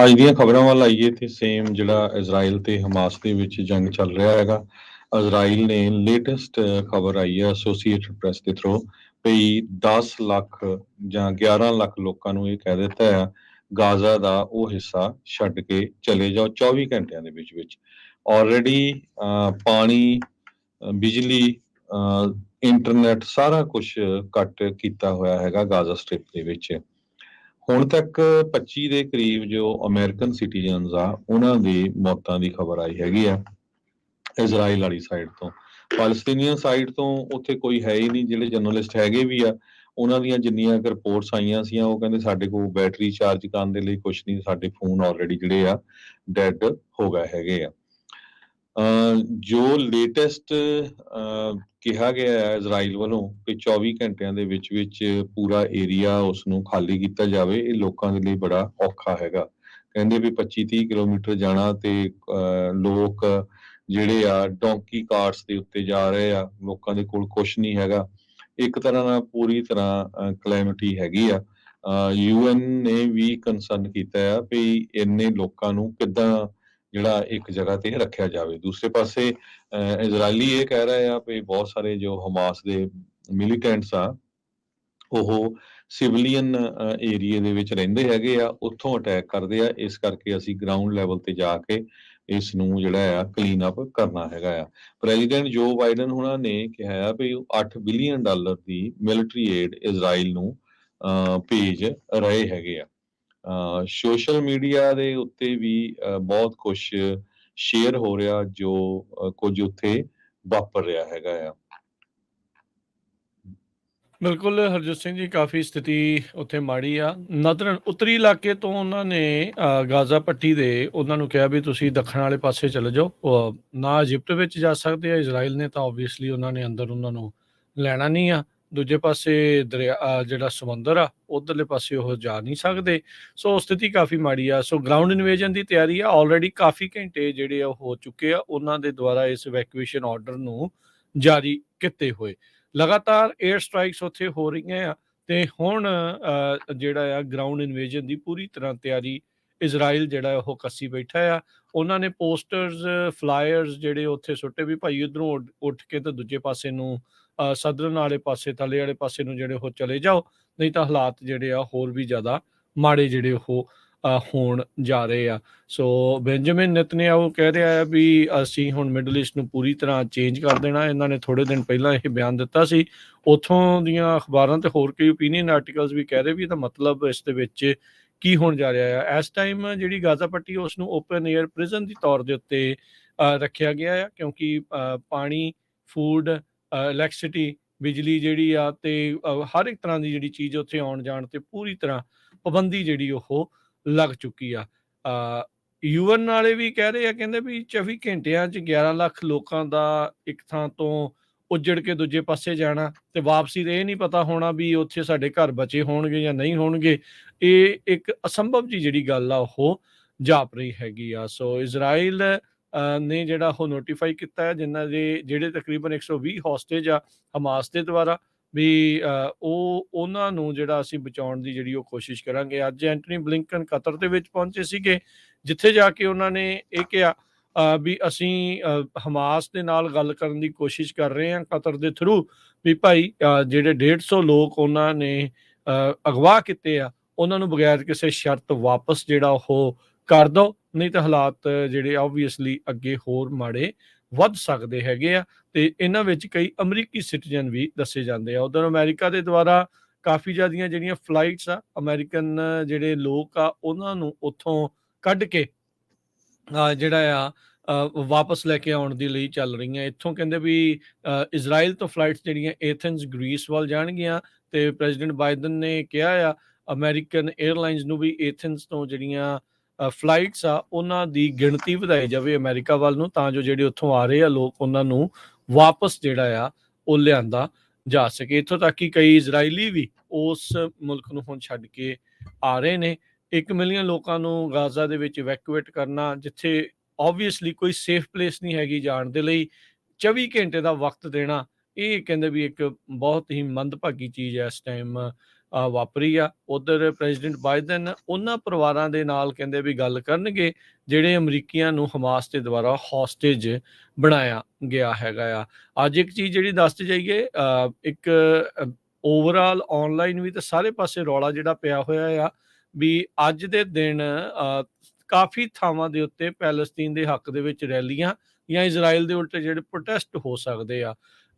ਅੱਜ ਦੀਆਂ ਖਬਰਾਂ ਵੱਲ ਆਈਏ ਤੇ ਸੇਮ ਜਿਹੜਾ ਇਜ਼ਰਾਈਲ ਤੇ ਹਮਾਸ ਦੇ ਵਿੱਚ ਜੰਗ ਚੱਲ ਰਿਹਾ ਹੈਗਾ। ਇਜ਼ਰਾਈਲ ਨੇ ਲੇਟੈਸਟ ਖਬਰ ਆਈ ਹੈ ਐਸੋਸੀਏਟਡ ਪ੍ਰੈਸ ਦੇ ਥਰੂ ਵੀ 10 ਲੱਖ ਜਾਂ 11 ਲੱਖ ਲੋਕਾਂ ਨੂੰ ਇਹ ਕਹਿ ਦਿੱਤਾ ਹੈ ਗਾਜ਼ਾ ਦਾ ਉਹ ਹਿੱਸਾ ਛੱਡ ਕੇ ਚਲੇ ਜਾਓ 24 ਘੰਟਿਆਂ ਦੇ ਵਿੱਚ ਆਲਰੇਡੀ ਪਾਣੀ ਬਿਜਲੀ ਇੰਟਰਨੈਟ ਸਾਰਾ ਕੁਝ ਕੱਟ ਕੀਤਾ ਹੋਇਆ ਹੈਗਾ ਗਾਜ਼ਾ ਸਟ੍ਰਿਪ ਦੇ ਵਿੱਚ। ਹੁਣ ਤੱਕ 25 ਦੇ ਕਰੀਬ ਜੋ ਅਮਰੀਕਨ ਸਿਟੀਜ਼ਨਸ ਆ ਉਹਨਾਂ ਦੀ ਮੌਤਾਂ ਦੀ ਖਬਰ ਆਈ ਹੈਗੀ ਆ ਇਜ਼ਰਾਈਲ ਵਾਲੀ ਸਾਈਡ ਤੋਂ। ਫਲਸਤੀਨੀਅਨ ਸਾਈਡ ਤੋਂ ਉੱਥੇ ਕੋਈ ਹੈ ਹੀ ਨਹੀਂ, ਜਿਹੜੇ ਜਰਨਲਿਸਟ ਹੈਗੇ ਵੀ ਆ ਉਹਨਾਂ ਦੀਆਂ ਜਿੰਨੀਆਂ ਰਿਪੋਰਟਸ ਆਈਆਂ ਸੀ ਉਹ ਕਹਿੰਦੇ ਸਾਡੇ ਕੋਲ ਬੈਟਰੀ ਚਾਰਜ ਕਰਨ ਦੇ ਲਈ ਕੁਝ ਨਹੀਂ, ਸਾਡੇ ਫੋਨ ਆਲਰੇਡੀ ਜਿਹੜੇ ਆ ਡੈਡ ਹੋ ਗਏ ਹੈਗੇ ਆ। ਜੋ ਲੇਟੈਸਟ ਕਿਹਾ ਗਿਆ ਹੈ ਇਜ਼ਰਾਈਲ ਵੱਲੋਂ ਕਿ 24 ਘੰਟਿਆਂ ਦੇ ਵਿੱਚ ਪੂਰਾ ਏਰੀਆ ਉਸ ਨੂੰ ਖਾਲੀ ਕੀਤਾ ਜਾਵੇ, ਇਹ ਲੋਕਾਂ ਦੇ ਲਈ ਬੜਾ ਔਖਾ ਹੈਗਾ। ਕਹਿੰਦੇ ਵੀ 25-30 ਕਿਲੋਮੀਟਰ ਜਾਣਾ ਤੇ ਲੋਕ ਜਿਹੜੇ ਆ ਡੋਂਕੀ ਕਾਰਟਸ ਦੇ ਉੱਤੇ ਜਾ ਰਹੇ ਆ, ਲੋਕਾਂ ਦੇ ਕੋਲ ਕੁਛ ਨਹੀਂ ਹੈਗਾ। ਇੱਕ ਤਰ੍ਹਾਂ ਨਾਲ ਪੂਰੀ ਤਰ੍ਹਾਂ ਕਲੈਮਿਟੀ ਹੈਗੀ ਆ। UN ਨੇ ਵੀ ਕੰਸਰਨ ਕੀਤਾ ਆ ਵੀ ਇੰਨੇ ਲੋਕਾਂ ਨੂੰ ਕਿੱਦਾਂ ਜਿਹੜਾ ਇੱਕ ਜਗ੍ਹਾ ਤੇ ਰੱਖਿਆ ਜਾਵੇ। ਦੂਸਰੇ ਪਾਸੇ ਇਜ਼ਰਾਈਲੀ ਇਹ ਕਹਿ ਰਹੇ ਆ ਵੀ ਬਹੁਤ ਸਾਰੇ ਜੋ ਹਮਾਸ ਦੇ ਮਿਲੀਟੈਂਟਸ ਆ ਉਹ ਸਿਵਲੀਅਨ ਏਰੀਏ ਦੇ ਵਿੱਚ ਰਹਿੰਦੇ ਹੈਗੇ ਆ, ਉੱਥੋਂ ਅਟੈਕ ਕਰਦੇ ਆ, ਇਸ ਕਰਕੇ ਅਸੀਂ ਗਰਾਊਂਡ ਲੈਵਲ ਤੇ ਜਾ ਕੇ ਇਸ ਨੂੰ ਜਿਹੜਾ ਆ ਕਲੀਨ ਅਪ ਕਰਨਾ ਹੈਗਾ ਆ। ਪ੍ਰੈਜ਼ੀਡੈਂਟ ਜੋ ਬਾਈਡਨ ਹੁਣਾਂ ਨੇ ਕਿਹਾ ਆ ਵੀ $8 ਬਿਲੀਅਨ ਦੀ ਮਿਲਟਰੀ ਏਡ ਇਜ਼ਰਾਈਲ ਨੂੰ ਭੇਜ ਰਹੇ ਹੈਗੇ ਆ। ਸੋਸ਼ਲ ਮੀਡੀਆ ਦੇ ਉੱਤੇ ਵੀ ਬਹੁਤ ਕੁਝ ਸ਼ੇਅਰ ਹੋ ਰਿਹਾ ਜੋ ਕੁਝ ਉੱਥੇ ਵਾਪਰ ਰਿਹਾ ਹੈਗਾ ਆ। ਬਿਲਕੁਲ ਹਰਜੋਤ ਸਿੰਘ ਜੀ, ਕਾਫੀ ਸਥਿਤੀ ਉੱਥੇ ਮਾੜੀ ਆ। ਉੱਤਰੀ ਇਲਾਕੇ ਤੋਂ ਉਹਨਾਂ ਨੇ ਗਾਜ਼ਾ ਪੱਟੀ ਦੇ ਉਹਨਾਂ ਨੂੰ ਕਿਹਾ ਵੀ ਤੁਸੀਂ ਦੱਖਣ ਵਾਲੇ ਪਾਸੇ ਚਲੇ ਜਾਓ, ਨਾ ਇਜਿਪਟ ਵਿੱਚ ਜਾ ਸਕਦੇ ਆ। ਇਜ਼ਰਾਈਲ ਨੇ ਤਾਂ ਓਬਵੀਅਸਲੀ ਉਹਨਾਂ ਨੇ ਅੰਦਰ ਉਹਨਾਂ ਨੂੰ ਲੈਣਾ ਨਹੀਂ ਆ। ਦੂਜੇ ਪਾਸੇ ਦਰਿਆ ਜਿਹੜਾ ਸਮੁੰਦਰ ਆ ਉਧਰਲੇ ਪਾਸੇ ਉਹ ਜਾ ਨਹੀਂ ਸਕਦੇ। ਸੋ ਸਥਿਤੀ ਕਾਫੀ ਮਾੜੀ ਆ। ਸੋ ਗਰਾਊਂਡ ਇਨਵੇਜਨ ਦੀ ਤਿਆਰੀ ਆ, ਆਲਰੇਡੀ ਕਾਫੀ ਘੰਟੇ ਜਿਹੜੇ ਆ ਉਹ ਹੋ ਚੁੱਕੇ ਆ ਉਹਨਾਂ ਦੇ ਦੁਆਰਾ ਇਸ ਇਵੈਕੂਏਸ਼ਨ ਆਰਡਰ ਨੂੰ ਜਾਰੀ ਕੀਤੇ ਹੋਏ। ਲਗਾਤਾਰ ਏਅਰ ਸਟ੍ਰਾਈਕਸ ਉੱਥੇ ਹੋ ਰਹੀਆਂ ਆ ਤੇ ਹੁਣ ਜਿਹੜਾ ਆ ਗਰਾਊਂਡ ਇਨਵੇਜਨ ਦੀ ਪੂਰੀ ਤਰ੍ਹਾਂ ਤਿਆਰੀ ਇਜ਼ਰਾਈਲ ਜਿਹੜਾ ਉਹ ਕੱਸੀ ਬੈਠਾ ਆ। ਉਹਨਾਂ ਨੇ ਪੋਸਟਰਸ ਫਲਾਇਰਸ ਜਿਹੜੇ ਉੱਥੇ ਸੁੱਟੇ ਵੀ ਭਾਈ ਇੱਧਰੋਂ ਉੱਠ ਕੇ ਤੇ ਦੂਜੇ ਪਾਸੇ ਨੂੰ ਸਦਰਨ ਵਾਲੇ ਪਾਸੇ ਥੱਲੇ ਵਾਲੇ ਪਾਸੇ ਨੂੰ ਜਿਹੜੇ ਉਹ ਚਲੇ ਜਾਓ, ਨਹੀਂ ਤਾਂ ਹਾਲਾਤ ਜਿਹੜੇ ਆ ਹੋਰ ਵੀ ਜ਼ਿਆਦਾ ਮਾੜੇ ਜਿਹੜੇ ਉਹ ਹੋਣ ਜਾ ਰਹੇ ਆ। ਸੋ ਬੈਂਜਾਮਿਨ ਨੇਤਨਯਾਹੂ ਕਹਿ ਰਿਹਾ ਆ ਵੀ ਅਸੀਂ ਹੁਣ ਮਿਡਲ ਈਸਟ ਨੂੰ ਪੂਰੀ ਤਰ੍ਹਾਂ ਚੇਂਜ ਕਰ ਦੇਣਾ। ਇਹਨਾਂ ਨੇ ਥੋੜ੍ਹੇ ਦਿਨ ਪਹਿਲਾਂ ਇਹ ਬਿਆਨ ਦਿੱਤਾ ਸੀ। ਉੱਥੋਂ ਦੀਆਂ ਅਖਬਾਰਾਂ ਤੇ ਹੋਰ ਕਈ ਓਪੀਨੀਅਨ ਆਰਟੀਕਲਸ ਵੀ ਕਹਿ ਰਹੇ ਵੀ ਇਹਦਾ ਮਤਲਬ ਇਸ ਦੇ ਵਿੱਚ ਕੀ ਹੋਣ ਜਾ ਰਿਹਾ ਆ। ਇਸ ਟਾਈਮ ਜਿਹੜੀ ਗਾਜ਼ਾ ਪੱਟੀ ਉਸ ਨੂੰ ਓਪਨ ਏਅਰ ਪ੍ਰਿਜ਼ਨ ਦੀ ਤੌਰ ਦੇ ਉੱਤੇ ਰੱਖਿਆ ਗਿਆ ਆ, ਕਿਉਂਕਿ ਪਾਣੀ, ਫੂਡ, ਇਲੈਕਟ੍ਰਿਸਿਟੀ, ਬਿਜਲੀ ਜਿਹੜੀ ਆ ਤੇ ਹਰ ਇੱਕ ਤਰ੍ਹਾਂ ਦੀ ਜਿਹੜੀ ਚੀਜ਼ ਉੱਥੇ ਆਉਣ ਜਾਣ ਤੇ ਪੂਰੀ ਤਰ੍ਹਾਂ ਪਾਬੰਦੀ ਜਿਹੜੀ ਉਹ ਲੱਗ ਚੁੱਕੀ ਆ। UN ਵਾਲੇ ਵੀ ਕਹਿ ਰਹੇ ਆ, ਕਹਿੰਦੇ ਵੀ 24 ਘੰਟਿਆਂ 'ਚ 11 ਲੱਖ ਲੋਕਾਂ ਦਾ ਇੱਕ ਥਾਂ ਤੋਂ ਉੱਜੜ ਕੇ ਦੂਜੇ ਪਾਸੇ ਜਾਣਾ ਤੇ ਵਾਪਸੀ ਦੇ ਇਹ ਨਹੀਂ ਪਤਾ ਹੋਣਾ ਵੀ ਉੱਥੇ ਸਾਡੇ ਘਰ ਬਚੇ ਹੋਣਗੇ ਜਾਂ ਨਹੀਂ ਹੋਣਗੇ। ਇਹ ਇੱਕ ਅਸੰਭਵ ਜੀ ਜਿਹੜੀ ਗੱਲ ਆ ਉਹ ਜਾਪ ਰਹੀ ਹੈਗੀ ਆ। ਸੋ ਇਜ਼ਰਾਈਲ ਨੇ ਜਿਹੜਾ ਉਹ ਨੋਟੀਫਾਈ ਕੀਤਾ ਹੈ ਜਿਨ੍ਹਾਂ ਦੇ ਜਿਹੜੇ ਤਕਰੀਬਨ 120 ਹੌਸਟੇਜ ਆ ਹਮਾਸ ਦੇ ਦੁਆਰਾ ਵੀ ਉਹਨਾਂ ਨੂੰ ਜਿਹੜਾ ਅਸੀਂ ਬਚਾਉਣ ਦੀ ਜਿਹੜੀ ਉਹ ਕੋਸ਼ਿਸ਼ ਕਰਾਂਗੇ। ਅੱਜ ਐਂਟਨੀ ਬਲਿੰਕਨ ਕਤਰ ਦੇ ਵਿੱਚ ਪਹੁੰਚੇ ਸੀਗੇ, ਜਿੱਥੇ ਜਾ ਕੇ ਉਹਨਾਂ ਨੇ ਇਹ ਕਿਹਾ ਵੀ ਅਸੀਂ ਹਮਾਸ ਦੇ ਨਾਲ ਗੱਲ ਕਰਨ ਦੀ ਕੋਸ਼ਿਸ਼ ਕਰ ਰਹੇ ਹਾਂ ਕਤਰ ਦੇ ਥਰੂ ਵੀ ਭਾਈ ਜਿਹੜੇ 150 ਲੋਕ ਉਹਨਾਂ ਨੇ ਅਗਵਾ ਕੀਤੇ ਆ ਉਹਨਾਂ ਨੂੰ ਬਗੈਰ ਕਿਸੇ ਸ਼ਰਤ ਵਾਪਸ ਜਿਹੜਾ ਉਹ ਕਰ ਦਿਓ, ਨਹੀਂ ਤਾਂ ਹਾਲਾਤ ਜਿਹੜੇ ਓਬਵੀਅਸਲੀ ਅੱਗੇ ਹੋਰ ਮਾੜੇ ਵੱਧ ਸਕਦੇ ਹੈਗੇ ਆ। ਤੇ ਇਹਨਾਂ ਵਿੱਚ ਕਈ ਅਮਰੀਕੀ ਸਿਟੀਜ਼ਨ ਵੀ ਦੱਸੇ ਜਾਂਦੇ ਆ। ਉਧਰ ਅਮਰੀਕਾ ਦੇ ਦੁਆਰਾ ਕਾਫੀ ਜ਼ਿਆਦੀਆਂ ਜਿਹੜੀਆਂ ਫਲਾਈਟਸ ਆ ਅਮਰੀਕਨ ਜਿਹੜੇ ਲੋਕ ਆ ਉਹਨਾਂ ਨੂੰ ਉੱਥੋਂ ਕੱਢ ਕੇ ਜਿਹੜਾ ਆ ਵਾਪਸ ਲੈ ਕੇ ਆਉਣ ਦੇ ਲਈ ਚੱਲ ਰਹੀਆਂ। ਇੱਥੋਂ ਕਹਿੰਦੇ ਵੀ ਇਜ਼ਰਾਈਲ ਤੋਂ ਫਲਾਈਟਸ ਜਿਹੜੀਆਂ ਏਥਨਸ ਗ੍ਰੀਸ ਵੱਲ ਜਾਣਗੀਆਂ ਤੇ ਪ੍ਰੈਜ਼ੀਡੈਂਟ ਬਾਈਡਨ ਨੇ ਕਿਹਾ ਆ ਅਮਰੀਕਨ ਏਅਰਲਾਈਨਸ ਨੂੰ ਵੀ ਏਥਨਸ ਤੋਂ ਜਿਹੜੀਆਂ ਫਲਾਈਟਸ ਆ ਉਹਨਾਂ ਦੀ ਗਿਣਤੀ ਵਧਾਈ ਜਾਵੇ ਅਮਰੀਕਾ ਵੱਲ ਨੂੰ, ਤਾਂ ਜੋ ਜਿਹੜੇ ਉੱਥੋਂ ਆ ਰਹੇ ਆ ਲੋਕ ਉਹਨਾਂ ਨੂੰ ਵਾਪਸ ਜਿਹੜਾ ਆ ਉਹ ਲਿਆਂਦਾ ਜਾ ਸਕੇ। ਇੱਥੋਂ ਤੱਕ ਕਿ ਕਈ ਇਜ਼ਰਾਈਲੀ ਵੀ ਉਸ ਮੁਲਕ ਨੂੰ ਹੁਣ ਛੱਡ ਕੇ ਆ ਰਹੇ ਨੇ। 1 ਮਿਲੀਅਨ ਲੋਕਾਂ ਨੂੰ ਗਾਜ਼ਾ ਦੇ ਵਿੱਚ ਇਵੈਕੂਏਟ ਕਰਨਾ, ਜਿੱਥੇ ਓਬਵੀਅਸਲੀ ਕੋਈ ਸੇਫ ਪਲੇਸ ਨਹੀਂ ਹੈਗੀ ਜਾਣ ਦੇ ਲਈ, 24 ਘੰਟੇ ਦਾ ਵਕਤ ਦੇਣਾ, ਇਹ ਕਹਿੰਦੇ ਵੀ ਇੱਕ ਬਹੁਤ ਹੀ ਮੰਦਭਾਗੀ ਚੀਜ਼ ਹੈ ਇਸ ਟਾਈਮ ਵਾਪਰੀ ਆ। ਉੱਧਰ ਪ੍ਰੈਜ਼ੀਡੈਂਟ ਬਾਈਡਨ ਉਹਨਾਂ ਪਰਿਵਾਰਾਂ ਦੇ ਨਾਲ ਕਹਿੰਦੇ ਵੀ ਗੱਲ ਕਰਨਗੇ ਜਿਹੜੇ ਅਮਰੀਕੀਆਂ ਨੂੰ ਹਮਾਸ ਦੇ ਦੁਆਰਾ ਹੌਸਟੇਜ ਬਣਾਇਆ ਗਿਆ ਹੈਗਾ ਆ। ਅੱਜ ਇੱਕ ਚੀਜ਼ ਜਿਹੜੀ ਦੱਸਦੇ ਜਾਈਏ, ਇੱਕ ਓਵਰਆਲ ਆਨਲਾਈਨ ਵੀ ਤੇ ਸਾਰੇ ਪਾਸੇ ਰੌਲਾ ਜਿਹੜਾ ਪਿਆ ਹੋਇਆ ਆ ਵੀ ਅੱਜ ਦੇ ਦਿਨ ਕਾਫੀ ਥਾਵਾਂ ਦੇ ਉੱਤੇ ਪੈਲਸਤੀਨ ਦੇ ਹੱਕ ਦੇ ਵਿੱਚ ਰੈਲੀਆਂ ਜਾਂ ਇਜ਼ਰਾਈਲ ਦੇ ਉਲਟ ਜਿਹੜੇ ਪ੍ਰੋਟੈਸਟ ਹੋ ਸਕਦੇ ਆ।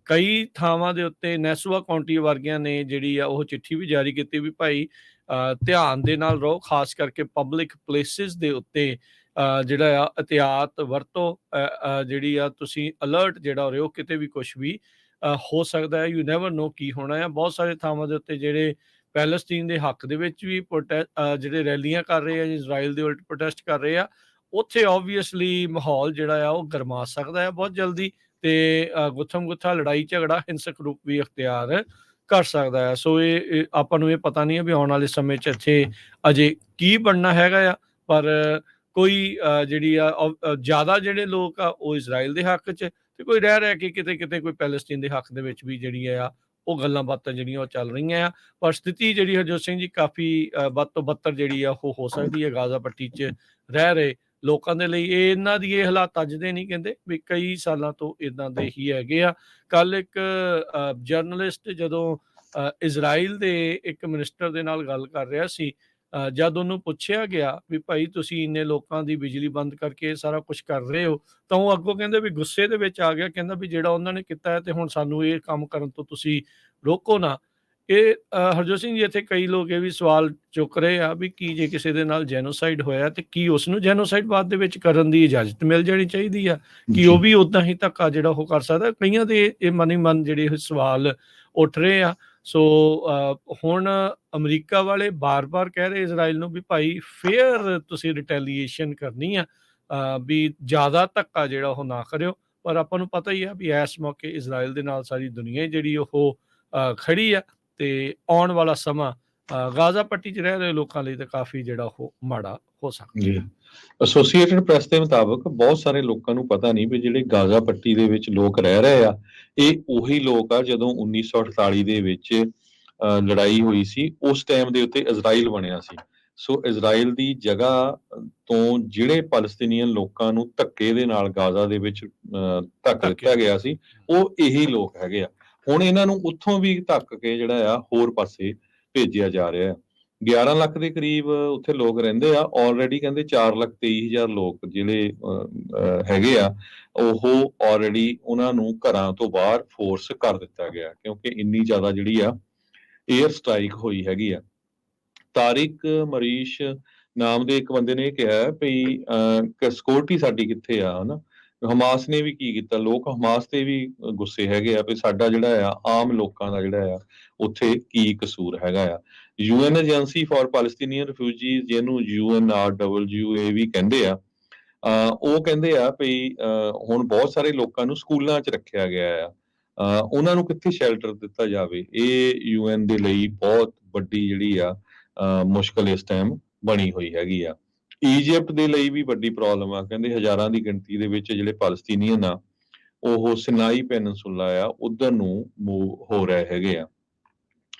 ਕਈ ਥਾਵਾਂ ਦੇ ਉੱਤੇ ਨੈਸੂਆ ਕਾਉਂਟੀ ਵਰਗਿਆਂ ਨੇ ਜਿਹੜੀ ਆ ਉਹ ਚਿੱਠੀ ਵੀ ਜਾਰੀ ਕੀਤੀ ਵੀ ਭਾਈ ਧਿਆਨ ਦੇ ਨਾਲ ਰਹੋ, ਖਾਸ ਕਰਕੇ ਪਬਲਿਕ ਪਲੇਸਿਸ ਦੇ ਉੱਤੇ ਜਿਹੜਾ ਆ ਅਹਤਿਆਤ ਵਰਤੋ, ਜਿਹੜੀ ਆ ਤੁਸੀਂ ਅਲਰਟ ਜਿਹੜਾ ਰਹੋ, ਕਿਤੇ ਵੀ ਕੁਝ ਵੀ ਹੋ ਸਕਦਾ ਹੈ। ਯੂ ਨੈਵਰ ਨੋ ਕੀ ਹੋਣਾ ਆ। ਬਹੁਤ ਸਾਰੇ ਥਾਵਾਂ ਦੇ ਉੱਤੇ ਜਿਹੜੇ ਪੈਲਸਤੀਨ ਦੇ ਹੱਕ ਦੇ ਵਿੱਚ ਵੀ ਜਿਹੜੇ ਰੈਲੀਆਂ ਕਰ ਰਹੇ ਆ, ਇਜ਼ਰਾਈਲ ਦੇ ਉਲਟ ਪ੍ਰੋਟੈਸਟ ਕਰ ਰਹੇ ਆ, ਉੱਥੇ ਓਬਵੀਅਸਲੀ ਮਾਹੌਲ ਜਿਹੜਾ ਆ ਉਹ ਗਰਮਾ ਸਕਦਾ ਹੈ ਬਹੁਤ ਜਲਦੀ ਤੇ ਗੁੱਥਮ ਗੁੱਥਾ ਲੜਾਈ ਝਗੜਾ ਹਿੰਸਕ ਰੂਪ ਵੀ ਅਖਤਿਆਰ ਕਰ ਸਕਦਾ ਹੈ। ਸੋ ਇਹ ਆਪਾਂ ਨੂੰ ਇਹ ਪਤਾ ਨਹੀਂ ਹੈ ਵੀ ਆਉਣ ਵਾਲੇ ਸਮੇਂ 'ਚ ਇੱਥੇ ਅਜੇ ਕੀ ਬਣਨਾ ਹੈਗਾ ਆ, ਪਰ ਕੋਈ ਜਿਹੜੀ ਆ ਜ਼ਿਆਦਾ ਜਿਹੜੇ ਲੋਕ ਆ ਉਹ ਇਜ਼ਰਾਈਲ ਦੇ ਹੱਕ 'ਚ ਤੇ ਕੋਈ ਰਹਿ ਕੇ ਕਿਤੇ ਕਿਤੇ ਕੋਈ ਪੈਲਸਤੀਨ ਦੇ ਹੱਕ ਦੇ ਵਿੱਚ ਵੀ ਜਿਹੜੀ ਆ ਉਹ ਗੱਲਾਂ ਬਾਤਾਂ ਜਿਹੜੀਆਂ ਉਹ ਚੱਲ ਰਹੀਆਂ ਆ। ਪਰ ਸਥਿਤੀ ਜਿਹੜੀ ਹਰਜੋਤ ਸਿੰਘ ਜੀ ਕਾਫੀ ਵੱਧ ਤੋਂ ਬੱਤਰ ਜਿਹੜੀ ਆ ਉਹ ਹੋ ਸਕਦੀ ਹੈ ਗਾਜ਼ਾ ਪੱਟੀ 'ਚ ਰਹਿ ਰਹੇ ਲੋਕਾਂ ਦੇ ਲਈ। ਇਹਨਾਂ ਦੀ ਇਹ ਹਾਲਾਤ ਅੱਜ ਦੇ ਨਹੀਂ ਕਹਿੰਦੇ ਵੀ ਕਈ ਸਾਲਾਂ ਤੋਂ ਇਦਾਂ ਦੇ ਹੀ ਹੈਗੇ ਆ। ਕੱਲ ਇੱਕ ਜਰਨਲਿਸਟ ਜਦੋਂ ਇਜ਼ਰਾਈਲ ਦੇ ਇੱਕ ਮਿਨਿਸਟਰ ਦੇ ਨਾਲ ਗੱਲ ਕਰ ਰਿਹਾ ਸੀ, ਜਦ ਉਹਨੂੰ ਪੁੱਛਿਆ ਗਿਆ ਵੀ ਭਾਈ ਤੁਸੀਂ ਇੰਨੇ ਲੋਕਾਂ ਦੀ ਬਿਜਲੀ ਬੰਦ ਕਰਕੇ ਇਹ ਸਾਰਾ ਕੁਝ ਕਰ ਰਹੇ ਹੋ, ਤਾਂ ਉਹ ਅੱਗੋਂ ਕਹਿੰਦੇ ਵੀ ਗੁੱਸੇ ਦੇ ਵਿੱਚ ਆ ਗਿਆ, ਕਹਿੰਦਾ ਵੀ ਜਿਹੜਾ ਉਹਨਾਂ ਨੇ ਕੀਤਾ ਹੈ ਤੇ ਹੁਣ ਸਾਨੂੰ ਇਹ ਕੰਮ ਕਰਨ ਤੋਂ ਤੁਸੀਂ ਰੋਕੋ ਨਾ। ਇਹ ਹਰਜੋਤ ਸਿੰਘ ਜੀ, ਇੱਥੇ ਕਈ ਲੋਕ ਇਹ ਵੀ ਸਵਾਲ ਚੁੱਕ ਰਹੇ ਆ ਵੀ ਕੀ ਜੇ ਕਿਸੇ ਦੇ ਨਾਲ ਜੈਨੋਸਾਈਡ ਹੋਇਆ ਤੇ ਕੀ ਉਸ ਨੂੰ ਜੈਨੋਸਾਈਡ ਬਾਅਦ ਦੇ ਵਿੱਚ ਕਰਨ ਦੀ ਇਜਾਜ਼ਤ ਮਿਲ ਜਾਣੀ ਚਾਹੀਦੀ ਆ, ਕਿ ਉਹ ਵੀ ਉਦਾਂ ਹੀ ਧੱਕਾ ਜਿਹੜਾ ਉਹ ਕਰ ਸਕਦਾ? ਕਈਆਂ ਦੇ ਇਹ ਮਨ ਜਿਹੜੇ ਸਵਾਲ ਉੱਠ ਰਹੇ ਆ। ਸੋ ਹੁਣ ਅਮਰੀਕਾ ਵਾਲੇ ਬਾਰ-ਬਾਰ ਕਹਿ ਰਹੇ ਇਜ਼ਰਾਈਲ ਨੂੰ ਵੀ ਭਾਈ ਫੇਅਰ ਤੁਸੀਂ ਰਿਟੈਲੀਏਸ਼ਨ ਕਰਨੀ ਆ, ਵੀ ਜ਼ਿਆਦਾ ਧੱਕਾ ਜਿਹੜਾ ਉਹ ਨਾ ਕਰਿਓ। ਪਰ ਆਪਾਂ ਨੂੰ ਪਤਾ ਹੀ ਆ ਵੀ ਇਸ ਮੌਕੇ ਇਜ਼ਰਾਈਲ ਦੇ ਨਾਲ ਸਾਰੀ ਦੁਨੀਆ ਜਿਹੜੀ ਉਹ ਖੜੀ ਆ ਤੇ ਆਉਣ ਵਾਲਾ ਸਮਾਂ ਗਾਜ਼ਾ ਪੱਟੀ 'ਚ ਰਹਿ ਰਹੇ ਲੋਕਾਂ ਲਈ ਤਾਂ ਕਾਫੀ ਜਿਹੜਾ ਉਹ ਮਾੜਾ ਹੋ ਸਕਦਾ। ਜੀ, ਐਸੋਸੀਏਟਡ ਪ੍ਰੈਸ ਦੇ ਮੁਤਾਬਕ ਬਹੁਤ ਸਾਰੇ ਲੋਕਾਂ ਨੂੰ ਪਤਾ ਨਹੀਂ ਵੀ ਜਿਹੜੇ ਗਾਜ਼ਾ ਪੱਟੀ ਦੇ ਵਿੱਚ ਲੋਕ ਰਹਿ ਰਹੇ ਆ, ਇਹ ਉਹੀ ਲੋਕ ਆ ਜਦੋਂ 1948 ਦੇ ਵਿੱਚ ਲੜਾਈ ਹੋਈ ਸੀ, ਉਸ ਟਾਈਮ ਦੇ ਉੱਤੇ ਇਜ਼ਰਾਈਲ ਬਣਿਆ ਸੀ। ਸੋ ਇਜ਼ਰਾਈਲ ਦੀ ਜਗ੍ਹਾ ਤੋਂ ਜਿਹੜੇ ਪੈਲਸਤੀਨੀਅਨ ਲੋਕਾਂ ਨੂੰ ਧੱਕੇ ਦੇ ਨਾਲ ਗਾਜ਼ਾ ਦੇ ਵਿੱਚ ਧੱਕ ਦਿੱਤਾ ਗਿਆ ਸੀ, ਉਹ ਇਹੀ ਲੋਕ ਹੈਗੇ ਆ। ਹੁਣ ਇਹਨਾਂ ਨੂੰ ਉੱਥੋਂ ਵੀ ਧੱਕ ਕੇ ਜਿਹੜਾ ਆ ਹੋਰ ਪਾਸੇ ਭੇਜਿਆ ਜਾ ਰਿਹਾ ਹੈ। 11 ਲੱਖ ਦੇ ਕਰੀਬ ਉੱਥੇ ਲੋਕ ਰਹਿੰਦੇ ਆ। ਆਲਰੇਡੀ ਕਹਿੰਦੇ 4,23,000 ਲੋਕ ਜਿਹੜੇ ਹੈਗੇ ਆ, ਉਹ ਆਲਰੇਡੀ ਉਹਨਾਂ ਨੂੰ ਘਰਾਂ ਤੋਂ ਬਾਹਰ ਫੋਰਸ ਕਰ ਦਿੱਤਾ ਗਿਆ, ਕਿਉਂਕਿ ਇੰਨੀ ਜ਼ਿਆਦਾ ਜਿਹੜੀ ਆ ਏਅਰ ਸਟ੍ਰਾਈਕ ਹੋਈ ਹੈਗੀ ਆ। ਤਾਰਿਕ ਮਰੀਸ਼ ਨਾਮ ਦੇ ਇੱਕ ਬੰਦੇ ਨੇ ਇਹ ਕਿਹਾ ਵੀ ਸਿਕਿਉਰਿਟੀ ਸਾਡੀ ਕਿੱਥੇ ਆ, ਹਨਾ। ਹਮਾਸ ਨੇ ਵੀ ਕੀ ਕੀਤਾ, ਲੋਕ ਹਮਾਸ ਤੇ ਵੀ ਗੁੱਸੇ ਹੈਗੇ ਆ ਵੀ ਸਾਡਾ ਜਿਹੜਾ ਆ ਆਮ ਲੋਕਾਂ ਦਾ ਜਿਹੜਾ ਆ ਉੱਥੇ ਕੀ ਕਸੂਰ ਹੈਗਾ ਆ। ਯੂਐਨ ਏਜੰਸੀ ਫਾਰ ਪੈਲਸਟੀਨੀਅਨ ਰਿਫਿਊਜੀਜ਼, ਜਿਹਨੂੰ UNRWA ਵੀ ਕਹਿੰਦੇ ਆ, ਉਹ ਕਹਿੰਦੇ ਆ ਵੀ ਹੁਣ ਬਹੁਤ ਸਾਰੇ ਲੋਕਾਂ ਨੂੰ ਸਕੂਲਾਂ 'ਚ ਰੱਖਿਆ ਗਿਆ ਆ, ਉਹਨਾਂ ਨੂੰ ਕਿੱਥੇ ਸ਼ੈਲਟਰ ਦਿੱਤਾ ਜਾਵੇ। ਇਹ UN ਦੇ ਲਈ ਬਹੁਤ ਵੱਡੀ ਜਿਹੜੀ ਆ ਮੁਸ਼ਕਲ ਇਸ ਟਾਈਮ ਬਣੀ ਹੋਈ ਹੈਗੀ ਆ। ਈਜਿਪਟ ਦੇ ਲਈ ਵੀ ਵੱਡੀ ਪ੍ਰੋਬਲਮ ਆ, ਕਹਿੰਦੇ ਹਜ਼ਾਰਾਂ ਦੀ ਗਿਣਤੀ ਦੇ ਵਿੱਚ ਜਿਹੜੇ ਪੈਲਸਤੀਨੀਅਨ ਆ ਉਹ ਸਿਨਾਈ ਪੈਨਸੂਲਾ ਆ ਉਧਰ ਨੂੰ ਮੂਵ ਹੋ ਰਹੇ ਹੈਗੇ ਆ।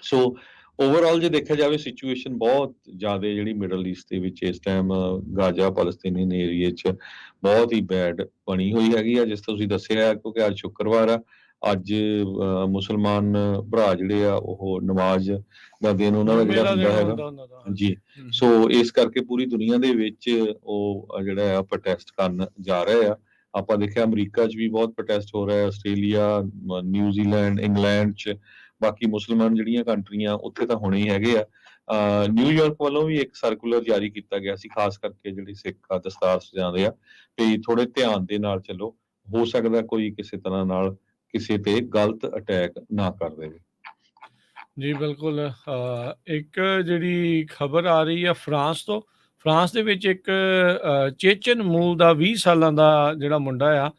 ਸੋ ਓਵਰਆਲ ਜੇ ਦੇਖਿਆ ਜਾਵੇ ਸਿਚੁਏਸ਼ਨ ਬਹੁਤ ਜ਼ਿਆਦਾ ਜਿਹੜੀ ਮਿਡਲ ਈਸਟ ਦੇ ਵਿੱਚ ਇਸ ਟਾਈਮ ਗਾਜ਼ਾ ਪੈਲਸਤੀਨੀਅਨ ਏਰੀਏ 'ਚ ਬਹੁਤ ਹੀ ਬੈਡ ਬਣੀ ਹੋਈ ਹੈਗੀ ਆ। ਜਿਸ ਤਰ੍ਹਾਂ ਤੁਸੀਂ ਦੱਸਿਆ, ਕਿਉਂਕਿ ਅੱਜ ਸ਼ੁੱਕਰਵਾਰ ਆ, ਅੱਜ ਮੁਸਲਮਾਨ ਭਰਾ ਜਿਹੜੇ ਆ ਉਹ ਨਮਾਜ਼ ਦਾ ਦਿਨ ਉਹਨਾਂ ਦਾ ਜਿਹੜਾ ਹੁੰਦਾ ਹੈਗਾ ਜੀ। ਸੋ ਇਸ ਕਰਕੇ ਪੂਰੀ ਦੁਨੀਆ ਦੇ ਵਿੱਚ ਉਹ ਜਿਹੜਾ ਆ ਪ੍ਰੋਟੈਸਟ ਕਰਨ ਜਾ ਰਹੇ ਆ। ਆਪਾਂ ਦੇਖਿਆ ਅਮਰੀਕਾ 'ਚ ਵੀ ਬਹੁਤ ਪ੍ਰੋਟੈਸਟ ਹੋ ਰਿਹਾ, ਆਸਟ੍ਰੇਲੀਆ, ਨਿਊਜ਼ੀਲੈਂਡ, ਇੰਗਲੈਂਡ 'ਚ, ਬਾਕੀ ਮੁਸਲਮਾਨ ਜਿਹੜੀਆਂ ਕੰਟਰੀਆਂ ਉੱਥੇ ਤਾਂ ਹੋਣੇ ਹੀ ਹੈਗੇ ਆ। ਨਿਊਯਾਰਕ ਵੱਲੋਂ ਵੀ ਇੱਕ ਸਰਕੂਲਰ ਜਾਰੀ ਕੀਤਾ ਗਿਆ ਸੀ, ਖਾਸ ਕਰਕੇ ਜਿਹੜੀ ਸਿੱਖ ਆ ਦਸਤਾਰ ਸਜਾਉਂਦੇ ਆ, ਵੀ ਥੋੜੇ ਧਿਆਨ ਦੇ ਨਾਲ ਚੱਲੋ, ਹੋ ਸਕਦਾ ਕੋਈ ਕਿਸੇ ਤਰ੍ਹਾਂ ਨਾਲ ਕਿਸੇ ਤੇ ਗਲਤ ਅਟੈਕ ਨਾ ਕਰ ਦੇਵੇ। ਜੀ ਬਿਲਕੁਲ। ਇੱਕ ਜਿਹੜੀ ਖਬਰ ਆ ਰਹੀ ਆ ਫਰਾਂਸ ਤੋਂ, ਫਰਾਂਸ ਦੇ ਵਿੱਚ ਇੱਕ ਚੇਚਨ ਮੂਲ ਦਾ 20 ਸਾਲਾਂ ਦਾ ਜਿਹੜਾ ਮੁੰਡਾ ਆ,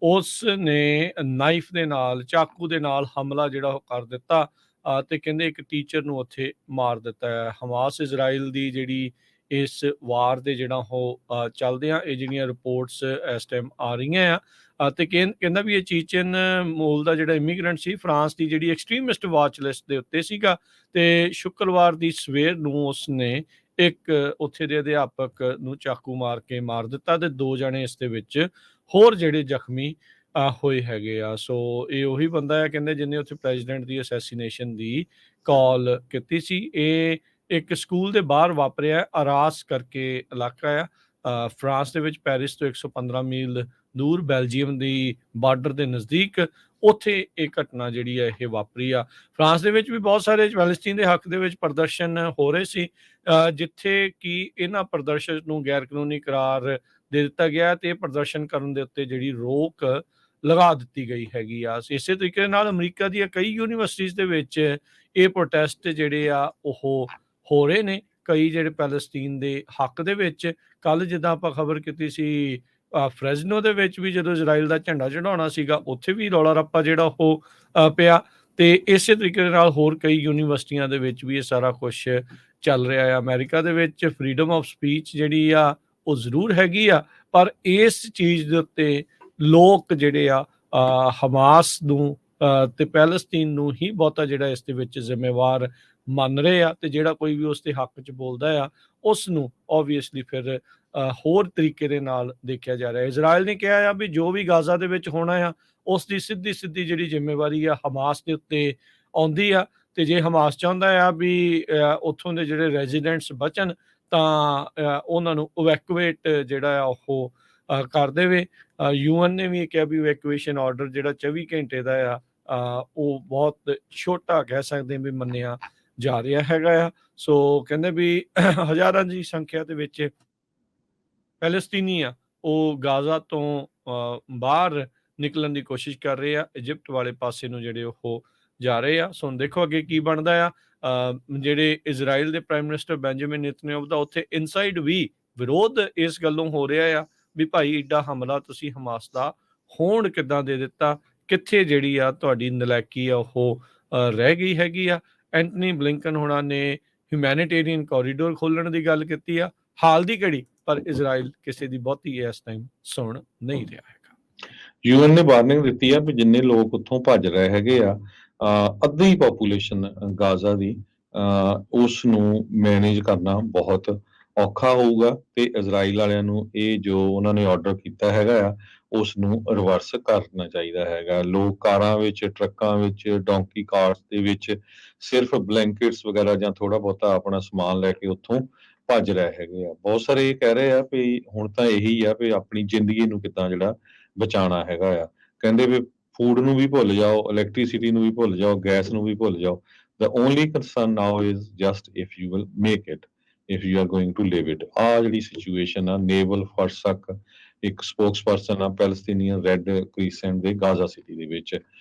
ਉਸ ਨੇ ਨਾਈਫ ਦੇ ਨਾਲ, ਚਾਕੂ ਦੇ ਨਾਲ ਹਮਲਾ ਜਿਹੜਾ ਉਹ ਕਰ ਦਿੱਤਾ ਤੇ ਕਹਿੰਦੇ ਇੱਕ ਟੀਚਰ ਨੂੰ ਉੱਥੇ ਮਾਰ ਦਿੱਤਾ ਹੈ। ਹਮਾਸ ਇਜ਼ਰਾਈਲ ਦੀ ਜਿਹੜੀ ਇਸ ਵਾਰ ਦੇ ਜਿਹੜਾ ਉਹ ਚੱਲਦੇ ਆ ਇਹ ਜਿਹੜੀਆਂ ਰਿਪੋਰਟਸ ਇਸ ਟਾਈਮ ਆ ਰਹੀਆਂ ਆ ਤੇ ਕਹਿੰਦਾ ਵੀ ਇਹ ਚੀਚਨ ਮੂਲ ਦਾ ਜਿਹੜਾ ਇਮੀਗ੍ਰੈਂਟ ਸੀ ਫਰਾਂਸ ਦੀ ਜਿਹੜੀ ਐਕਸਟ੍ਰੀਮਿਸਟ ਵਾਚ ਲਿਸਟ ਦੇ ਉੱਤੇ ਸੀਗਾ ਤੇ ਸ਼ੁੱਕਰਵਾਰ ਦੀ ਸਵੇਰ ਨੂੰ ਉਸਨੇ ਇੱਕ ਉੱਥੇ ਦੇ ਅਧਿਆਪਕ ਨੂੰ ਚਾਕੂ ਮਾਰ ਕੇ ਮਾਰ ਦਿੱਤਾ ਤੇ 2 ਜਣੇ ਇਸ ਦੇ ਵਿੱਚ ਹੋਰ ਜਿਹੜੇ ਜ਼ਖਮੀ ਹੋਏ ਹੈਗੇ ਆ। ਸੋ ਇਹ ਉਹੀ ਬੰਦਾ ਹੈ ਕਹਿੰਦੇ ਜਿਹਨੇ ਉੱਥੇ ਪ੍ਰੈਜ਼ੀਡੈਂਟ ਦੀ ਅਸੈਸੀਨੇਸ਼ਨ ਦੀ ਕਾਲ ਕੀਤੀ ਸੀ। ਇਹ ਇੱਕ ਸਕੂਲ ਦੇ ਬਾਹਰ ਵਾਪਰਿਆ ਅਰਾਸ ਕਰਕੇ ਇਲਾਕਾ ਆ ਫਰਾਂਸ ਦੇ ਵਿੱਚ ਪੈਰਿਸ ਤੋਂ 115 ਮੀਲ ਦੂਰ ਬੈਲਜੀਅਮ ਦੀ ਬਾਰਡਰ ਦੇ ਨਜ਼ਦੀਕ ਉੱਥੇ ਇਹ ਘਟਨਾ ਜਿਹੜੀ ਹੈ ਇਹ ਵਾਪਰੀ ਆ। ਫਰਾਂਸ ਦੇ ਵਿੱਚ ਵੀ ਬਹੁਤ ਸਾਰੇ ਪੈਲਸਤੀਨ ਦੇ ਹੱਕ ਦੇ ਵਿੱਚ ਪ੍ਰਦਰਸ਼ਨ ਹੋ ਰਹੇ ਸੀ ਜਿੱਥੇ ਕਿ ਇਹਨਾਂ ਪ੍ਰਦਰਸ਼ਨ ਨੂੰ ਗੈਰ ਕਾਨੂੰਨੀ ਕਰਾਰ ਦੇ ਦਿੱਤਾ ਗਿਆ ਤੇ ਇਹ ਪ੍ਰਦਰਸ਼ਨ ਕਰਨ ਦੇ ਉੱਤੇ ਜਿਹੜੀ ਰੋਕ ਲਗਾ ਦਿੱਤੀ ਗਈ ਹੈਗੀ ਆ। ਇਸੇ ਤਰੀਕੇ ਨਾਲ ਅਮਰੀਕਾ ਦੀਆਂ ਕਈ ਯੂਨੀਵਰਸਿਟੀਜ਼ ਦੇ ਵਿੱਚ ਇਹ ਪ੍ਰੋਟੈਸਟ ਜਿਹੜੇ ਆ ਉਹ ਹੋ ਰਹੇ ਨੇ ਕਈ ਜਿਹੜੇ ਪੈਲਸਤੀਨ ਦੇ ਹੱਕ ਦੇ ਵਿੱਚ। ਕੱਲ ਜਿੱਦਾਂ ਆਪਾਂ ਖਬਰ ਕੀਤੀ ਸੀ ਫਰੈਜ਼ਨੋ ਦੇ ਵਿੱਚ ਵੀ ਜਦੋਂ ਇਜ਼ਰਾਈਲ ਦਾ ਝੰਡਾ ਚੜਾਉਣਾ ਸੀਗਾ ਉੱਥੇ ਵੀ ਰੌਲਾ ਰੱਪਾ ਜਿਹੜਾ ਉਹ ਪਿਆ ਤੇ ਇਸੇ ਤਰੀਕੇ ਦੇ ਨਾਲ ਹੋਰ ਕਈ ਯੂਨੀਵਰਸਿਟੀਆਂ ਦੇ ਵਿੱਚ ਵੀ ਇਹ ਸਾਰਾ ਕੁਝ ਚੱਲ ਰਿਹਾ ਆ। ਅਮਰੀਕਾ ਦੇ ਵਿੱਚ ਫਰੀडम ਆਫ ਸਪੀਚ ਜਿਹੜੀ ਆ ਉਹ ਜ਼ਰੂਰ ਹੈਗੀ ਆ ਪਰ ਇਸ ਚੀਜ਼ ਦੇ ਉੱਤੇ ਲੋਕ ਜਿਹੜੇ ਆ ਹਮਾਸ ਨੂੰ ਤੇ ਪੈਲਸਤੀਨ ਨੂੰ ਹੀ ਬਹੁਤਾ ਜਿਹੜਾ ਇਸ ਦੇ ਵਿੱਚ ਜ਼ਿੰਮੇਵਾਰ ਮੰਨ ਰਹੇ ਆ ਤੇ ਜਿਹੜਾ ਕੋਈ ਵੀ ਉਸ ਦੇ ਹੱਕ 'ਚ ਬੋਲਦਾ ਆ ਉਸ ਨੂੰ ਓਬਵੀਅਸਲੀ ਫਿਰ ਹੋਰ ਤਰੀਕੇ ਦੇ ਨਾਲ ਦੇਖਿਆ ਜਾ ਰਿਹਾ। ਇਜ਼ਰਾਈਲ ਨੇ ਕਿਹਾ ਆ ਵੀ ਜੋ ਵੀ ਗਾਜ਼ਾ ਦੇ ਵਿੱਚ ਹੋਣਾ ਆ ਉਸ ਦੀ ਸਿੱਧੀ ਜਿਹੜੀ ਜ਼ਿੰਮੇਵਾਰੀ ਆ ਹਮਾਸ ਦੇ ਉੱਤੇ ਆਉਂਦੀ ਆ ਤੇ ਜੇ ਹਮਾਸ ਚਾਹੁੰਦਾ ਆ ਵੀ ਉੱਥੋਂ ਦੇ ਜਿਹੜੇ ਰੈਜ਼ੀਡੈਂਟਸ ਬਚਣ ਤਾਂ ਉਹਨਾਂ ਨੂੰ ਇਵੈਕੂਏਟ ਜਿਹੜਾ ਆ ਉਹ ਕਰ ਦੇਵੇ। UN ਨੇ ਵੀ ਕਿਹਾ ਵੀ ਇਵੈਕੂਏਸ਼ਨ ਆਰਡਰ ਜਿਹੜਾ 24 ਘੰਟੇ ਦਾ ਆ ਉਹ ਬਹੁਤ ਛੋਟਾ ਕਹਿ ਸਕਦੇ ਵੀ ਮੰਨਿਆ ਜਾ ਰਿਹਾ ਹੈਗਾ ਆ। ਸੋ ਕਹਿੰਦੇ ਵੀ ਹਜ਼ਾਰਾਂ ਦੀ ਸੰਖਿਆ ਦੇ ਵਿੱਚ ਪੈਲਸਤੀਨੀ ਆ ਉਹ ਗਾਜ਼ਾ ਤੋਂ ਬਾਹਰ ਨਿਕਲਣ ਦੀ ਕੋਸ਼ਿਸ਼ ਕਰ ਰਹੇ ਆ ਇਜਿਪਟ ਵਾਲੇ ਪਾਸੇ ਨੂੰ ਜਿਹੜੇ ਉਹ ਜਾ ਰਹੇ ਆ। ਸੋ ਦੇਖੋ ਅੱਗੇ ਕੀ ਬਣਦਾ ਆ। ਜਿਹੜੇ ਇਜ਼ਰਾਈਲ ਦੇ ਪ੍ਰਾਈਮ ਮਿਨਿਸਟਰ ਬੈਂਜਾਮਿਨ ਨੇਤਨਯਾਹੂ ਦਾ ਉੱਥੇ ਇਨਸਾਈਡ ਵੀ ਵਿਰੋਧ ਇਸ ਗੱਲੋਂ ਹੋ ਰਿਹਾ ਆ ਵੀ ਭਾਈ ਏਡਾ ਹਮਲਾ ਤੁਸੀਂ ਹਮਾਸ ਦਾ ਹੋਣ ਕਿੱਦਾਂ ਦੇ ਦਿੱਤਾ, ਕਿੱਥੇ ਜਿਹੜੀ ਆ ਤੁਹਾਡੀ ਨਲਾਇਕੀ ਆ ਉਹ ਰਹਿ ਗਈ ਹੈਗੀ ਆ। ਐਂਟਨੀ ਬਲਿੰਕਨ ਹੋਣਾ ਨੇ ਹਿਊਮੈਨਿਟੇਰੀਅਨ ਕੋਰੀਡੋਰ ਖੋਲਣ ਦੀ ਗੱਲ ਕੀਤੀ ਆ ਹਾਲ ਦੀ ਘੜੀ ਪਰ ਇਜ਼ਰਾਈਲ ਕਿਸੇ ਦੀ ਬਹੁਤੀ ਇਸ ਟਾਈਮ ਸੁਣ ਨਹੀਂ ਰਿਹਾ ਹੈਗਾ। UN ਨੇ ਵਾਰਨਿੰਗ ਦਿੱਤੀ ਆ ਵੀ ਜਿੰਨੇ ਲੋਕ ਉੱਥੋਂ ਭੱਜ ਰਹੇ ਹੈਗੇ ਆ ਅੱਧੀ ਪੋਪੂਲੇਸ਼ਨ ਗਾਜ਼ਾ ਦੀ ਉਸ ਨੂੰ ਮੈਨੇਜ ਕਰਨਾ ਬਹੁਤ ਔਖਾ ਹੋਊਗਾ ਤੇ ਇਜ਼ਰਾਈਲ ਵਾਲਿਆਂ ਨੂੰ ਇਹ ਜੋ ਉਹਨਾਂ ਨੇ ਆਰਡਰ ਕੀਤਾ ਹੈਗਾ ਆ ਉਸ ਨੂੰ ਰਿਵਰਸ ਕਰਨਾ ਚਾਹੀਦਾ ਹੈਗਾ। ਲੋਕ ਕਾਰਾਂ ਵਿੱਚ, ਟਰੱਕਾਂ ਵਿੱਚ, ਡੋਂਕੀ ਕਾਰਸ ਦੇ ਵਿੱਚ ਸਿਰਫ ਬਲੈਂਕਟਸ ਵਗੈਰਾ ਜਾਂ ਥੋੜਾ ਬਹੁਤਾ ਆਪਣਾ ਸਮਾਨ ਲੈ ਕੇ ਉੱਥੋਂ ਭੱਜ ਰਹੇ ਹੈਗੇ ਆ। ਬਹੁਤ ਸਾਰੇ ਇਹ ਕਹਿ ਰਹੇ ਆ ਵੀ ਹੁਣ ਤਾਂ ਇਹੀ ਆ ਵੀ ਆਪਣੀ ਜ਼ਿੰਦਗੀ ਨੂੰ ਕਿੱਦਾਂ ਜਿਹੜਾ ਬਚਾਉਣਾ ਹੈਗਾ ਆ। ਕਹਿੰਦੇ ਵੀ ਫੂਡ ਨੂੰ ਵੀ ਭੁੱਲ ਜਾਓ, ਇਲੈਕਟ੍ਰਿਸਿਟੀ ਨੂੰ ਵੀ ਭੁੱਲ ਜਾਓ, ਗੈਸ ਨੂੰ ਵੀ ਭੁੱਲ ਜਾਓ। The only concern now is just if you will make it, if you are going to live it। ਆਹ ਜਿਹੜੀ ਸਿਚੁਏਸ਼ਨ ਆ ਨੇਵਲ ਫਰਸਕ ਇੱਕ ਸਪੋਕਸਪਰਸਨ ਆ ਪੈਲਸਤੀਨੀਅਨ ਰੈੱਡ ਕ੍ਰਿਸੈਂਟ ਦੇ ਗਾਜ਼ਾ ਸਿਟੀ ਦੇ ਵਿੱਚ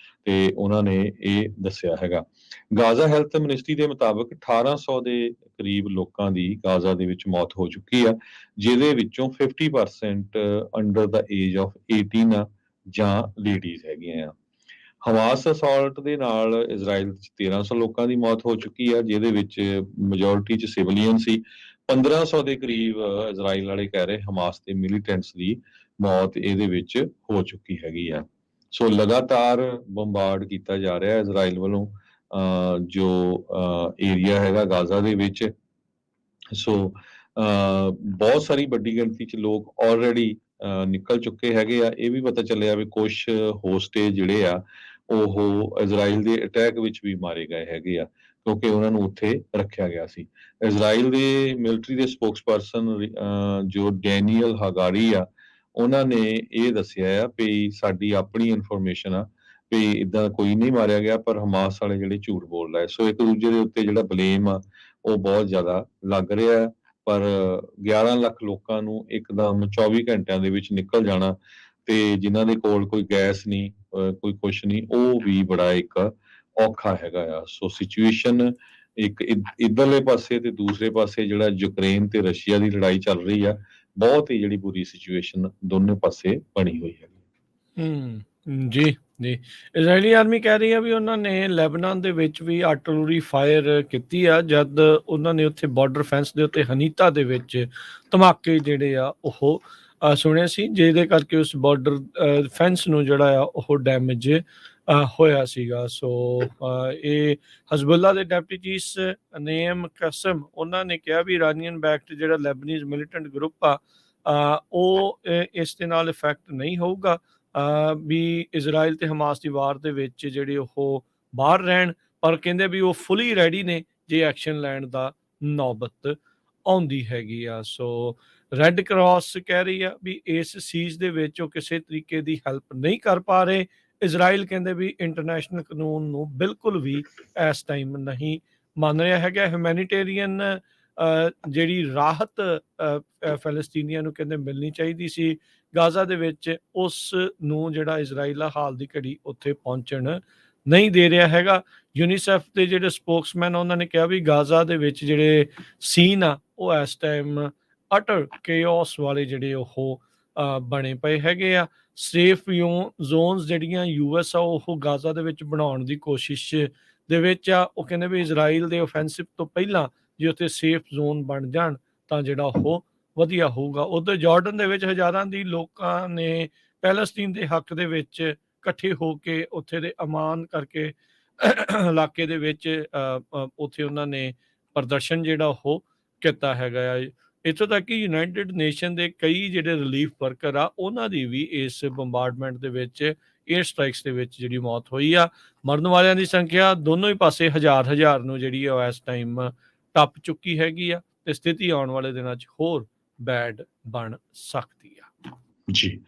ਤੇ ਉਹਨਾਂ ਨੇ ਇਹ ਦੱਸਿਆ ਹੈਗਾ। ਗਾਜ਼ਾ ਹੈਲਥ ਮਿਨਿਸਟਰੀ ਦੇ ਮੁਤਾਬਕ 1800 ਦੇ ਕਰੀਬ ਲੋਕਾਂ ਦੀ ਗਾਜ਼ਾ ਦੇ ਵਿੱਚ ਮੌਤ ਹੋ ਚੁੱਕੀ ਆ ਜਿਹਦੇ ਵਿੱਚੋਂ 50% ਅੰਡਰ ਦਾ ਏਜ ਆਫ 18 ਆ ਜਾਂ ਲੇਡੀਜ਼ ਹੈਗੀਆਂ ਆ। ਹਮਾਸ ਅਸਾਲਟ ਦੇ ਨਾਲ ਇਜ਼ਰਾਈਲ 'ਚ 1300 ਲੋਕਾਂ ਦੀ ਮੌਤ ਹੋ ਚੁੱਕੀ ਆ ਜਿਹਦੇ ਵਿੱਚ ਮੈਜੋਰਿਟੀ 'ਚ ਸਿਵਲੀਅਨ ਸੀ। 1500 ਦੇ ਕਰੀਬ ਇਜ਼ਰਾਈਲ ਵਾਲੇ ਕਹਿ ਰਹੇ ਹਮਾਸ ਦੇ ਮਿਲੀਟੈਂਟਸ ਦੀ ਮੌਤ ਇਹਦੇ ਵਿੱਚ ਹੋ ਚੁੱਕੀ ਹੈਗੀ ਆ। ਸੋ ਲਗਾਤਾਰ ਬੰਬਾਰਡ ਕੀਤਾ ਜਾ ਰਿਹਾ ਇਜ਼ਰਾਈਲ ਵੱਲੋਂ ਜੋ ਏਰੀਆ ਹੈਗਾ ਗਾਜ਼ਾ ਦੇ ਵਿੱਚ। ਸੋ ਬਹੁਤ ਸਾਰੀ ਵੱਡੀ ਗਿਣਤੀ 'ਚ ਲੋਕ ਆਲਰੇਡੀ ਨਿਕਲ ਚੁੱਕੇ ਹੈਗੇ ਆ। ਇਹ ਵੀ ਪਤਾ ਚੱਲਿਆ ਵੀ ਕੁਛ ਹੋਸਟੇਜ ਜਿਹੜੇ ਆ ਉਹ ਇਜ਼ਰਾਈਲ ਦੇ ਅਟੈਕ ਵਿੱਚ ਵੀ ਮਾਰੇ ਗਏ ਹੈਗੇ ਆ ਕਿਉਂਕਿ ਉਹਨਾਂ ਨੂੰ ਉੱਥੇ ਰੱਖਿਆ ਗਿਆ ਸੀ। ਇਜ਼ਰਾਈਲ ਦੇ ਮਿਲਟਰੀ ਦੇ ਸਪੋਕਸਪਰਸਨ ਜੋ ਡੈਨੀਅਲ ਹਗਾਰੀ ਆ ਉਹਨਾਂ ਨੇ ਇਹ ਦੱਸਿਆ ਆ ਵੀ ਸਾਡੀ ਆਪਣੀ ਇਨਫੋਰਮੇਸ਼ਨ ਆ ਵੀ ਇੱਦਾਂ ਕੋਈ ਨਹੀਂ ਮਾਰਿਆ ਗਿਆ ਪਰ ਹਮਾਸ ਵਾਲੇ ਜਿਹੜੇ ਝੂਠ ਬੋਲ ਰਹੇ। ਸੋ ਇੱਕ ਦੂਜੇ ਦੇ ਉੱਤੇ ਜਿਹੜਾ ਬਲੇਮ ਆ ਉਹ ਬਹੁਤ ਜ਼ਿਆਦਾ ਲੱਗ ਰਿਹਾ ਪਰ 11 ਲੱਖ ਲੋਕਾਂ ਨੂੰ ਇੱਕਦਮ 24 ਘੰਟਿਆਂ ਦੇ ਵਿੱਚ ਨਿਕਲ ਜਾਣਾ ਤੇ ਜਿਨ੍ਹਾਂ ਦੇ ਕੋਲ ਕੋਈ ਗੈਸ ਨਹੀਂ ਕੋਈ ਕੁਛ ਨਹੀਂ ਉਹ ਵੀ ਬੜਾ ਇੱਕ ਔਖਾ ਹੈਗਾ ਆ। ਸੋ ਸਿਚੁਏਸ਼ਨ ਇੱਕ ਇੱਧਰਲੇ ਪਾਸੇ ਤੇ ਦੂਸਰੇ ਪਾਸੇ ਜਿਹੜਾ ਯੂਕਰੇਨ ਤੇ ਰਸ਼ੀਆ ਦੀ ਲੜਾਈ ਚੱਲ ਰਹੀ ਆ ਬਹੁਤ ਹੀ ਜਿਹੜੀ ਬੁਰੀ ਸਿਚੁਏਸ਼ਨ ਦੋਨੇ ਪਾਸੇ ਬਣੀ ਹੋਈ ਹੈ। ਜੀ ਜੀ, ਇਜ਼ਰਾਈਲੀ ਆਰਮੀ ਕਹਿ ਰਹੀ ਆ ਵੀ ਉਹਨਾਂ ਨੇ ਲੈਬਨਾਨ ਦੇ ਵਿੱਚ ਵੀ ਆਰਟਿਲਰੀ ਫਾਇਰ ਕੀਤੀ ਆ, ਜਦ ਉਹਨਾਂ ਨੇ ਉੱਥੇ ਬਾਰਡਰ ਫੈਂਸ ਦੇ ਉੱਤੇ ਹਨੀਤਾ ਦੇ ਵਿੱਚ ਧਮਾਕੇ ਜਿਹੜੇ ਆ ਉਹ ਸੁਣੇ ਸੀ, ਜਿਹਦੇ ਕਰਕੇ ਉਸ ਬਾਰਡਰ ਫੈਂਸ ਨੂੰ ਜਿਹੜਾ ਆ ਉਹ ਡੈਮੇਜ ਹੋਇਆ ਸੀਗਾ। ਸੋ ਇਹ ਹਜ਼ਬੁੱਲਾ ਦੇ ਡੈਪਟੀ ਚੀਫ ਨੇਮ ਕਸਮ ਉਹਨਾਂ ਨੇ ਕਿਹਾ ਵੀ ਇਰਾਨੀਅਨ ਬੈਕਡ ਜਿਹੜਾ ਲੈਬਨੀਜ਼ ਮਿਲੀਟੈਂਟ ਗਰੁੱਪ ਆ ਉਹ ਇਸ ਦੇ ਨਾਲ ਇਫੈਕਟ ਨਹੀਂ ਹੋਊਗਾ, ਵੀ ਇਜ਼ਰਾਈਲ ਤੇ ਹਮਾਸ ਦੀ ਵਾਰ ਦੇ ਵਿੱਚ ਜਿਹੜੇ ਉਹ ਬਾਹਰ ਰਹਿਣ, ਪਰ ਕਹਿੰਦੇ ਵੀ ਉਹ ਫੁੱਲੀ ਰੈਡੀ ਨੇ ਜੇ ਐਕਸ਼ਨ ਲੈਣ ਦਾ ਨੌਬਤ ਆਉਂਦੀ ਹੈਗੀ ਆ। ਸੋ ਰੈੱਡ ਕਰਾਸ ਕਹਿ ਰਹੀ ਆ ਵੀ ਇਸ ਸੀਜ਼ ਦੇ ਵਿੱਚ ਉਹ ਕਿਸੇ ਤਰੀਕੇ ਦੀ ਹੈਲਪ ਨਹੀਂ ਕਰ ਪਾ ਰਹੇ। ਇਜ਼ਰਾਈਲ ਕਹਿੰਦੇ ਵੀ ਇੰਟਰਨੈਸ਼ਨਲ ਕਾਨੂੰਨ ਨੂੰ ਬਿਲਕੁਲ ਵੀ ਇਸ ਟਾਈਮ ਨਹੀਂ ਮੰਨ ਰਿਹਾ ਹੈਗਾ। ਹਿਊਮੈਨੀਟੇਰੀਅਨ ਜਿਹੜੀ ਰਾਹਤ ਫੈਲਸਤੀਨੀਆਂ ਨੂੰ ਕਹਿੰਦੇ ਮਿਲਣੀ ਚਾਹੀਦੀ ਸੀ ਗਾਜ਼ਾ ਦੇ ਵਿੱਚ, ਉਸ ਨੂੰ ਜਿਹੜਾ ਇਜ਼ਰਾਈਲ ਆ ਹਾਲ ਦੀ ਘੜੀ ਉੱਥੇ ਪਹੁੰਚਣ ਨਹੀਂ ਦੇ ਰਿਹਾ ਹੈਗਾ। ਯੂਨੀਸੈਫ ਦੇ ਜਿਹੜੇ ਸਪੋਕਸਮੈਨ ਉਹਨਾਂ ਨੇ ਕਿਹਾ ਵੀ ਗਾਜ਼ਾ ਦੇ ਵਿੱਚ ਜਿਹੜੇ ਸੀਨ ਆ ਉਹ ਇਸ ਟਾਈਮ ਅਟਰ ਕੇਓਸ ਵਾਲੇ ਜਿਹੜੇ ਉਹ ਬਣੇ ਪਏ ਹੈਗੇ ਆ। ਸੇਫ ਜ਼ੋਨਸ ਜਿਹੜੀਆਂ ਯੂਐਸ ਆ ਉਹ ਗਾਜ਼ਾ ਦੇ ਵਿੱਚ ਬਣਾਉਣ ਦੀ ਕੋਸ਼ਿਸ਼ ਦੇ ਵਿੱਚ ਆ। ਉਹ ਕਹਿੰਦੇ ਵੀ ਇਜ਼ਰਾਈਲ ਦੇ ਓਫੈਂਸਿਵ ਤੋਂ ਪਹਿਲਾਂ ਜੇ ਉੱਥੇ ਸੇਫ ਜ਼ੋਨ ਬਣ ਜਾਣ ਤਾਂ ਜਿਹੜਾ ਉਹ ਵਧੀਆ ਹੋਊਗਾ। ਉੱਧਰ ਜਾਰਡਨ ਦੇ ਵਿੱਚ ਹਜ਼ਾਰਾਂ ਦੀ ਲੋਕਾਂ ਨੇ ਪੈਲਸਤੀਨ ਦੇ ਹੱਕ ਦੇ ਵਿੱਚ ਇਕੱਠੇ ਹੋ ਕੇ ਉੱਥੇ ਦੇ ਅਮਾਨ ਕਰਕੇ ਇਲਾਕੇ ਦੇ ਵਿੱਚ ਉੱਥੇ ਉਹਨਾਂ ਨੇ ਪ੍ਰਦਰਸ਼ਨ ਜਿਹੜਾ ਉਹ ਕੀਤਾ ਹੈਗਾ ਆ। ਇੱਥੋਂ ਤੱਕ ਕਿ ਯੂਨਾਈਟਿਡ ਨੇਸ਼ਨ ਦੇ ਕਈ ਜਿਹੜੇ ਰਿਲੀਫ ਵਰਕਰ ਆ ਉਹਨਾਂ ਦੀ ਵੀ ਇਸ ਬੰਬਾਰਡਮੈਂਟ ਦੇ ਵਿੱਚ, ਏਅਰ ਸਟ੍ਰਾਈਕਸ ਦੇ ਵਿੱਚ ਜਿਹੜੀ ਮੌਤ ਹੋਈ ਆ। ਮਰਨ ਵਾਲਿਆਂ ਦੀ ਸੰਖਿਆ ਦੋਨੋਂ ਹੀ ਪਾਸੇ ਹਜ਼ਾਰ ਨੂੰ ਜਿਹੜੀ ਆ ਇਸ ਟਾਈਮ ਟੱਪ ਚੁੱਕੀ ਹੈਗੀ ਆ ਤੇ ਸਥਿਤੀ ਆਉਣ ਵਾਲੇ ਦਿਨਾਂ 'ਚ ਹੋਰ ਬੈਡ ਬਣ ਸਕਦੀ ਆ। ਜੀ।